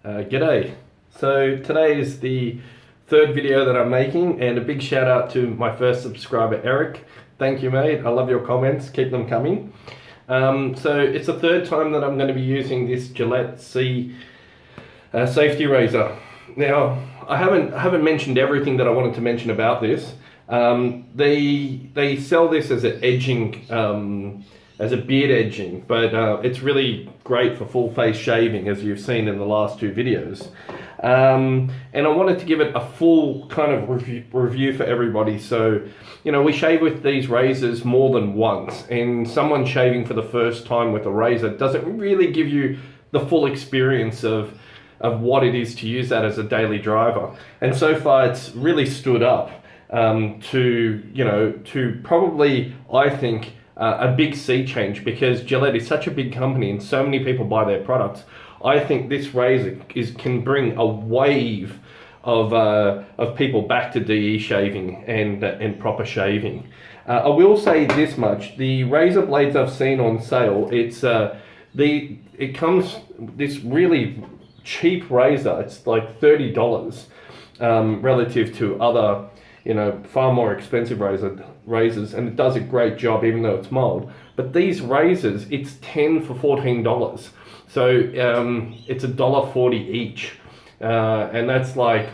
G'day. So today is the third video that I'm making, and a big shout out to my first subscriber, Eric. Thank you, mate. I love your comments. Keep them coming. So it's the third time that I'm going to be using this Gillette C safety razor. Now, I haven't mentioned everything that I wanted to mention about this. They sell this as an edging, as a beard edging, but it's really great for full face shaving, as you've seen in the last two videos. And I wanted to give it a full kind of review for everybody. So, you know, we shave with these razors more than once, and someone shaving for the first time with a razor doesn't really give you the full experience of what it is to use that as a daily driver. And so far it's really stood up to probably, I think, a big sea change, because Gillette is such a big company and so many people buy their products. I think this razor can bring a wave of people back to DE shaving and proper shaving. I will say this much: the razor blades I've seen on sale, it comes this really cheap razor. It's like $30 relative to other, far more expensive razors, and it does a great job even though it's mild. But these razors, it's 10 for $14. So it's $1.40 each, and that's like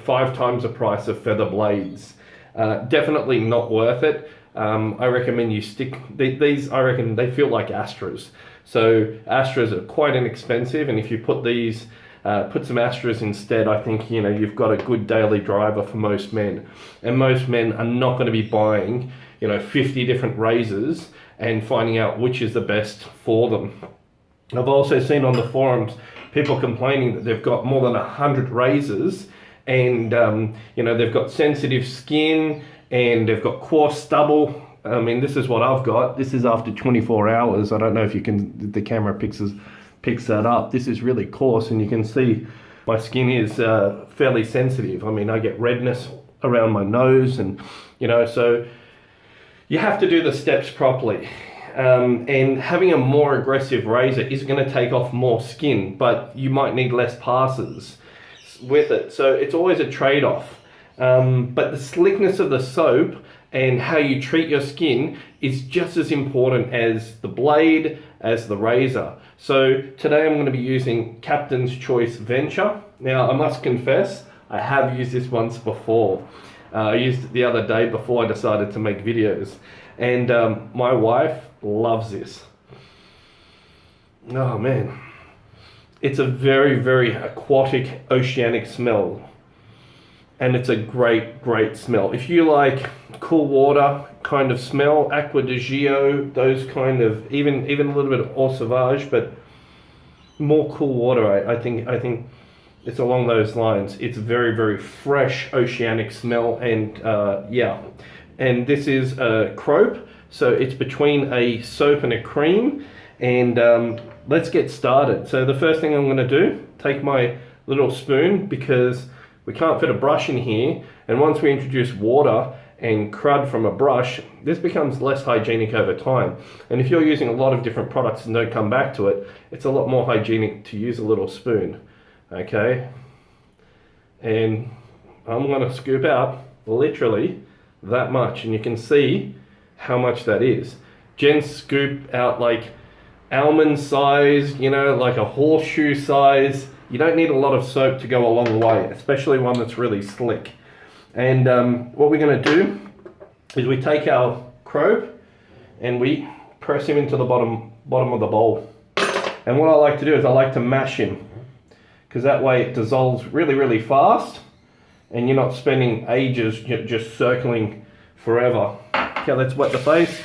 5 times the price of feather blades. Definitely not worth it. I recommend you stick these. I reckon they feel like Astras. So Astras are quite inexpensive, and if you put these, put some Astras instead, I think you've got a good daily driver for most men. And most men are not going to be buying 50 different razors and finding out which is the best for them. I've also seen on the forums people complaining that they've got more than 100 razors, and they've got sensitive skin and they've got coarse stubble. I mean, this is what I've got. This is after 24 hours. I don't know if the camera picks that up. This is really coarse, and you can see my skin is fairly sensitive. I mean, I get redness around my nose, and so you have to do the steps properly. And having a more aggressive razor is going to take off more skin, but you might need less passes with it. So it's always a trade-off. But the slickness of the soap and how you treat your skin is just as important as the blade, as the razor. So today I'm going to be using Captain's Choice Venture. Now, I must confess, I have used this once before. I used it the other day before I decided to make videos. And my wife loves this. Oh man. It's a very, very aquatic, oceanic smell. And it's a great, great smell. If you like cool water kind of smell, Aqua di Gio, those kind of, even a little bit of Eau Sauvage, but more cool water, I think it's along those lines. It's very, very fresh, oceanic smell, and yeah. And this is a crope, so it's between a soap and a cream. And let's get started. So the first thing I'm going to do, take my little spoon, because we can't fit a brush in here, and once we introduce water and crud from a brush, this becomes less hygienic over time. And if you're using a lot of different products and don't come back to it, it's a lot more hygienic to use a little spoon. Okay, and I'm going to scoop out literally that much, and you can see how much that is. Jen scooped out like almond size, like a horseshoe size. You don't need a lot of soap to go a long way, especially one that's really slick. And what we're going to do is we take our crope and we press him into the bottom of the bowl. And what I like to do is I like to mash him, because that way it dissolves really, really fast, and you're not spending ages just circling forever. Okay, let's wet the face.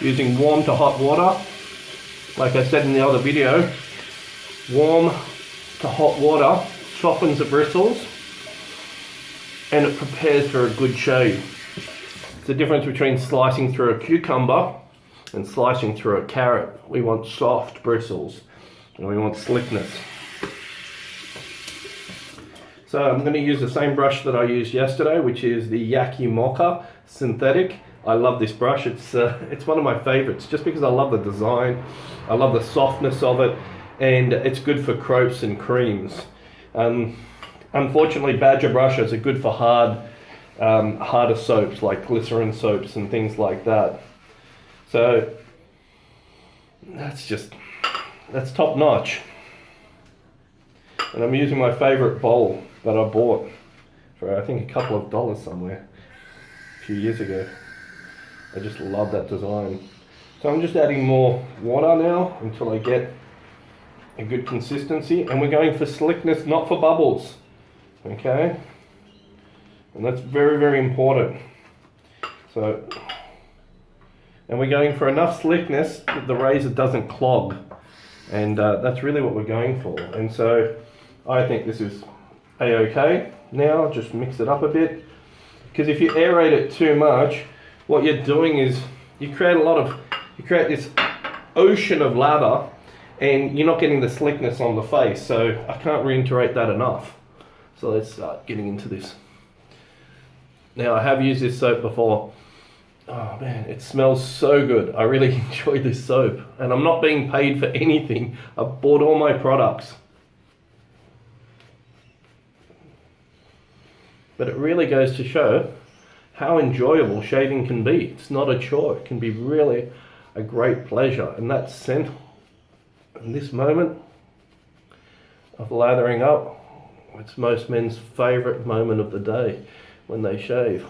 Using warm to hot water. Like I said in the other video, warm to hot water softens the bristles and it prepares for a good shave. It's the difference between slicing through a cucumber and slicing through a carrot. We want soft bristles and we want slickness. So I'm going to use the same brush that I used yesterday, which is the Yaqi Moka synthetic. I love this brush. It's one of my favorites just because I love the design, I love the softness of it, and it's good for crops and creams. Unfortunately, Badger brushes are good for harder soaps like glycerin soaps and things like that. So that's top notch. And I'm using my favorite bowl that I bought for I think a couple of dollars somewhere a few years ago. I just love that design. So I'm just adding more water now until I get a good consistency, and we're going for slickness, not for bubbles. Okay? And that's very, very important. So, and we're going for enough slickness that the razor doesn't clog. And that's really what we're going for. And so I think this is a-okay. Now just mix it up a bit, because if you aerate it too much, what you're doing is you create this ocean of lather, and you're not getting the slickness on the face. So I can't reiterate that enough. So let's start getting into this. Now I have used this soap before. Oh man, it smells so good. I really enjoy this soap, and I'm not being paid for anything. I've bought all my products. But it really goes to show how enjoyable shaving can be. It's not a chore. It can be really a great pleasure. And that scent in this moment of lathering up, it's most men's favorite moment of the day when they shave.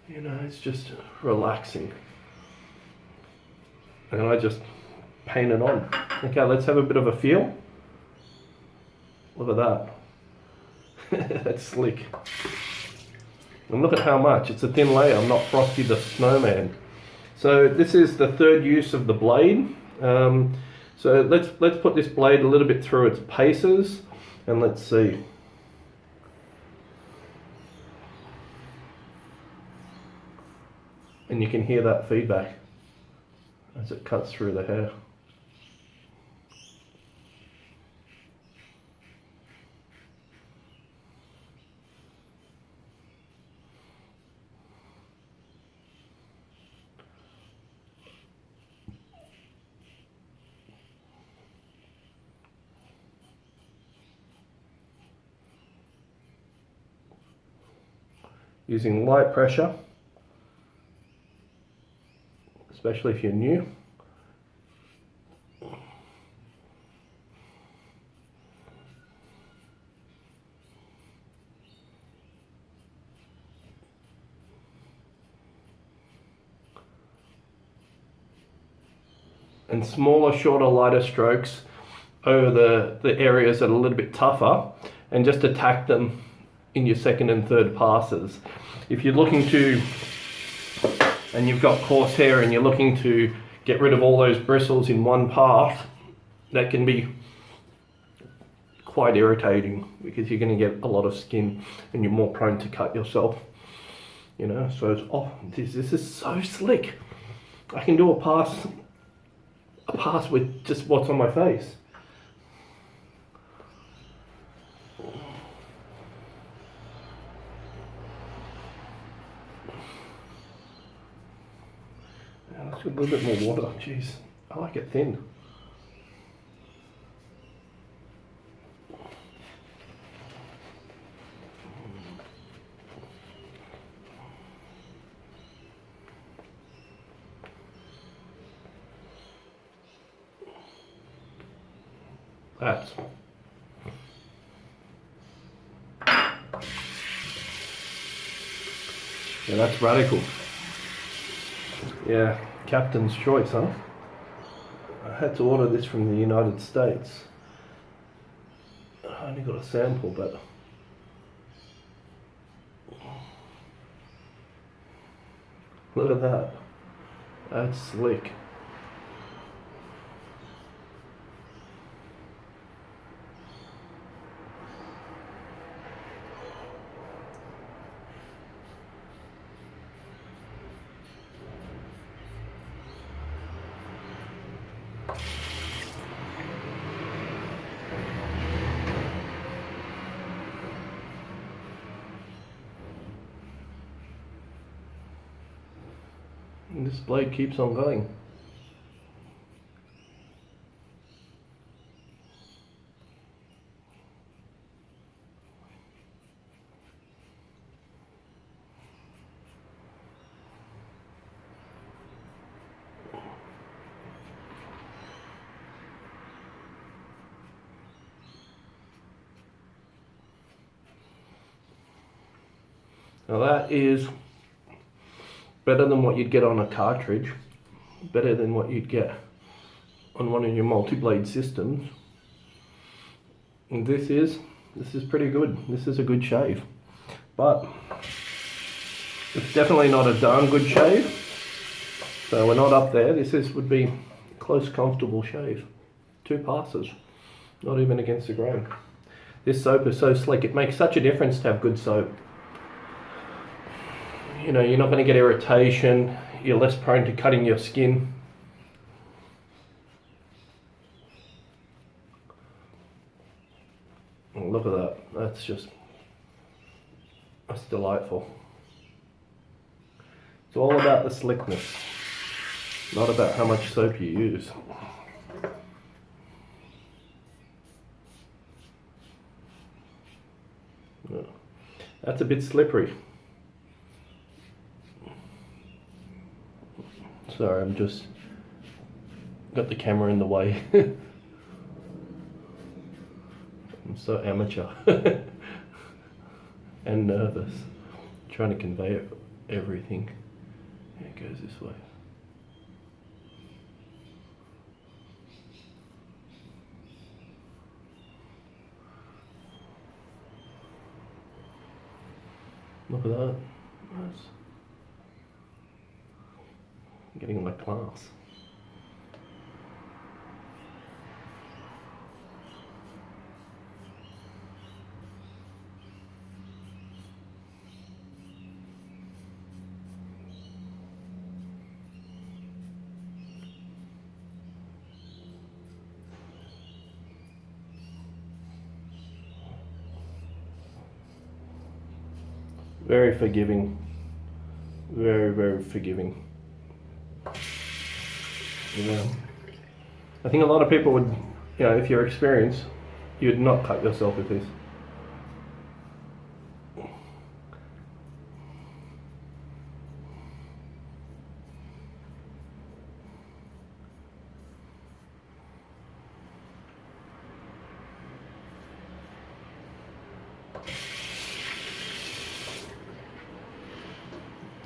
You know, it's just relaxing. And I just paint it on. Okay, let's have a bit of a feel. Look at that. That's slick. And look at how much. It's a thin layer. I'm not Frosty the Snowman. So this is the third use of the blade. So let's put this blade a little bit through its paces, and let's see. And you can hear that feedback as it cuts through the hair. Using light pressure, especially if you're new. And smaller, shorter, lighter strokes over the areas that are a little bit tougher, and just attack them in your second and third passes. If you're looking to, and you've got coarse hair and you're looking to get rid of all those bristles in one pass, that can be quite irritating, because you're going to get a lot of skin and you're more prone to cut yourself. You know, so it's, oh, this is so slick. I can do a pass with just what's on my face. Let's do a little bit more water. Jeez, I like it thin. That's that's radical. Yeah, captain's choice, huh? I had to order this from the United States. I only got a sample, but look at that. That's slick. this blade keeps on going. Now that is better than what you'd get on a cartridge, better than what you'd get on one of your multi-blade systems. And this is pretty good. This is a good shave, but it's definitely not a darn good shave. So we're not up there. Would be close, comfortable shave. 2 passes, not even against the grain. This soap is so slick. It makes such a difference to have good soap. You know, you're not going to get irritation. You're less prone to cutting your skin. Oh, look at that. That's delightful. It's all about the slickness, not about how much soap you use. That's a bit slippery. Sorry, I'm just got the camera in the way. I'm so amateur and nervous, trying to convey everything. It goes this way. Look at that. Nice. Getting my class. Very forgiving. Very, very forgiving. Yeah. I think a lot of people would, you know, if you're experienced, you'd not cut yourself with this.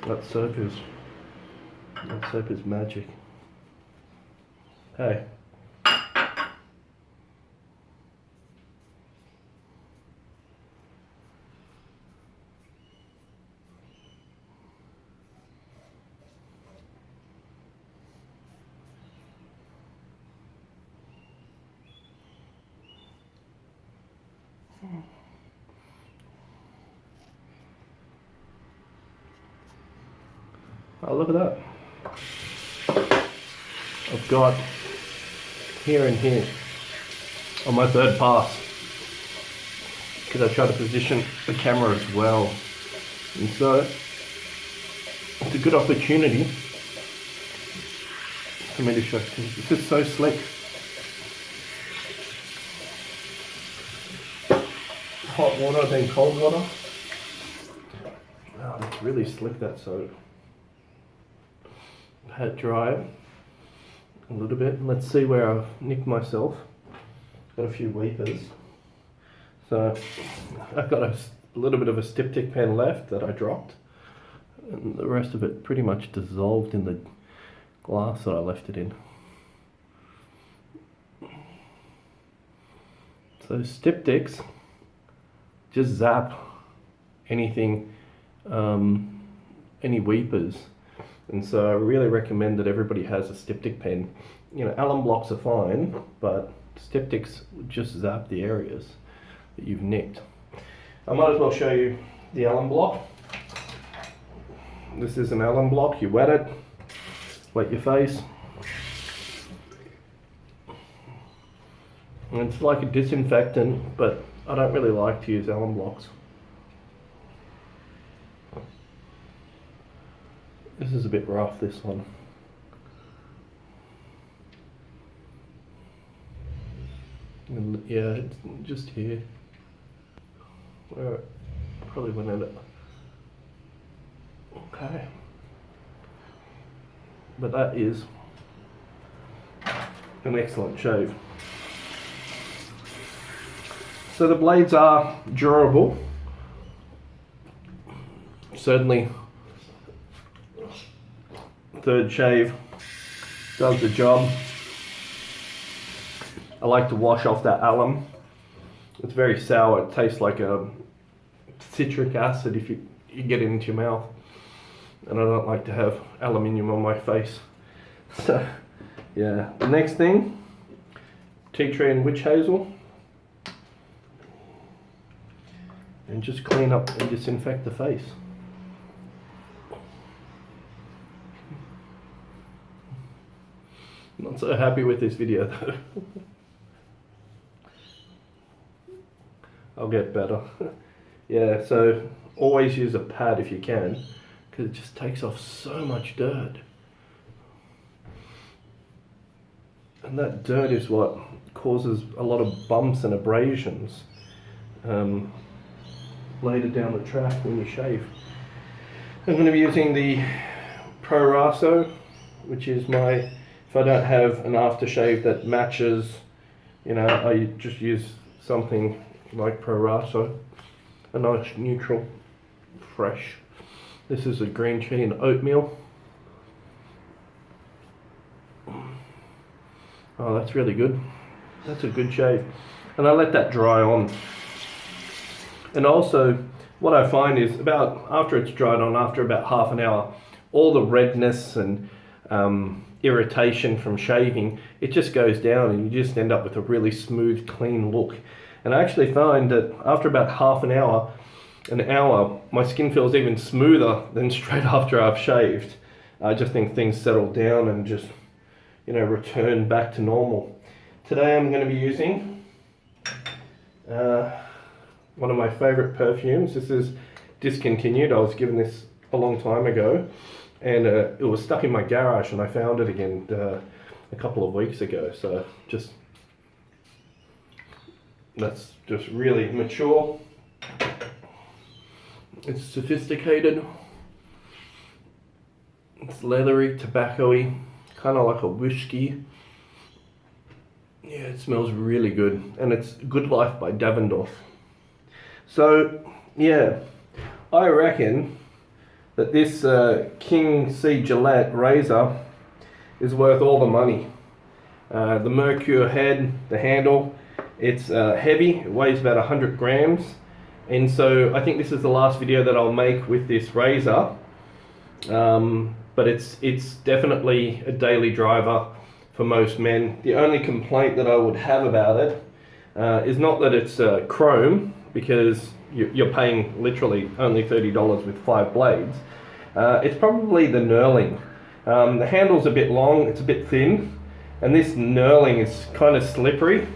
That soap is magic. Hey. Oh, look at that. I've got here and here on my third pass, because I try to position the camera as well, and so it's a good opportunity for me to show. This is so slick. Hot water, then cold water. Oh, it's really slick, that soap. Had it dry a little bit. Let's see where I've nicked myself. Got a few weepers. So I've got a little bit of a styptic pen left that I dropped, and the rest of it pretty much dissolved in the glass that I left it in. So styptics just zap anything, any weepers. And so I really recommend that everybody has a styptic pen. You know, alum blocks are fine, but styptics just zap the areas that you've nicked. I might as well show you the alum block. This is an alum block. You wet it, wet your face. And it's like a disinfectant, but I don't really like to use alum blocks. This is a bit rough, this one. And yeah, it's just here. Where probably went at it. Okay. But that is an excellent shave. So the blades are durable. Certainly, third shave does the job. I like to wash off that alum. It's very sour. It tastes like a citric acid if you get it into your mouth. And I don't like to have aluminium on my face. So, yeah. The next thing, tea tree and witch hazel. And just clean up and disinfect the face. Not so happy with this video though. I'll get better. Yeah, so always use a pad if you can, because it just takes off so much dirt. And that dirt is what causes a lot of bumps and abrasions later down the track when you shave. I'm going to be using the Prorasso, which is my, if I don't have an aftershave that matches, you know, I just use something like Prorasso, a nice neutral, fresh. This is a green tea and oatmeal. Oh, that's really good. That's a good shave. And I let that dry on. And also, what I find is after it's dried on, after about half an hour, all the redness and irritation from shaving, it just goes down and you just end up with a really smooth, clean look. And I actually find that after about half an hour, my skin feels even smoother than straight after I've shaved. I just think things settle down and just, you know, return back to normal. Today I'm going to be using one of my favorite perfumes. This is discontinued. I was given this a long time ago, and it was stuck in my garage, and I found it again a couple of weeks ago. So that's just really mature. It's sophisticated. It's leathery, tobacco-y, kind of like a whiskey. Yeah, it smells really good, and it's Good Life by Davidoff. So, yeah, I reckon that this King C Gillette razor is worth all the money. The Mercure head, the handle, it's heavy, it weighs about 100 grams. And so I think this is the last video that I'll make with this razor. But it's definitely a daily driver for most men. The only complaint that I would have about it is not that it's chrome, because you're paying literally only $30 with 5 blades. It's probably the knurling. The handle's a bit long, it's a bit thin, and this knurling is kind of slippery.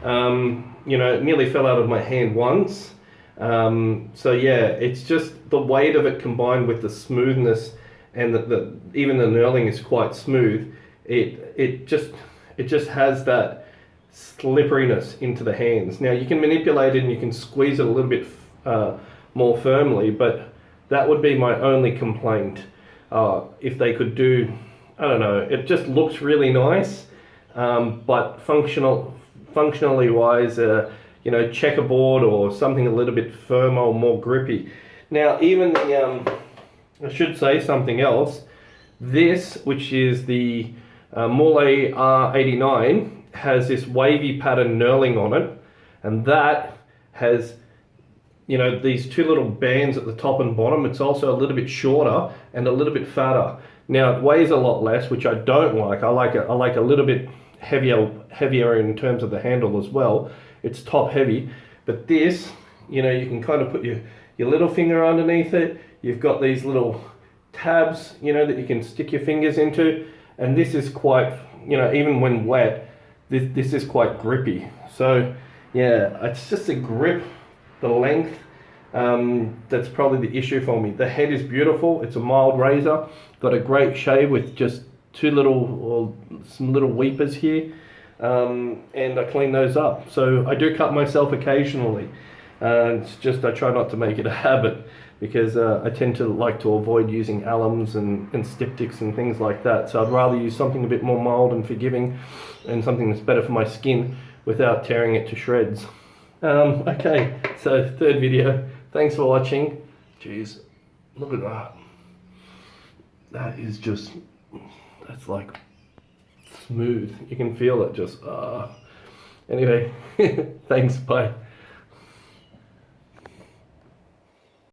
You know, it nearly fell out of my hand once. So yeah, it's just the weight of it combined with the smoothness, and even the knurling is quite smooth. It just has that slipperiness into the hands. Now you can manipulate it and you can squeeze it a little bit more firmly, but that would be my only complaint. If they could do, I don't know, it just looks really nice, but functionally wise, you know, checkerboard or something a little bit firmer or more grippy. Now even the, I should say something else, this, which is the Morley R89, has this wavy pattern knurling on it, and that has, you know, these two little bands at the top and bottom. It's also a little bit shorter and a little bit fatter. Now it weighs a lot less, which I don't like. I like a little bit heavier in terms of the handle as well. It's top heavy, but this, you know, you can kind of put your little finger underneath it. You've got these little tabs, you know, that you can stick your fingers into, and this is quite, you know, even when wet, this is quite grippy. So yeah, it's just the grip, the length, That's probably the issue for me. The head is beautiful. It's a mild razor. Got a great shave with just some little weepers here. And I clean those up. So I do cut myself occasionally. It's just I try not to make it a habit because I tend to like to avoid using alums and styptics and things like that. So I'd rather use something a bit more mild and forgiving and something that's better for my skin without tearing it to shreds. Okay, so third video. Thanks for watching. Jeez, look at that. That is just, that's like smooth. You can feel it just, anyway, thanks, bye.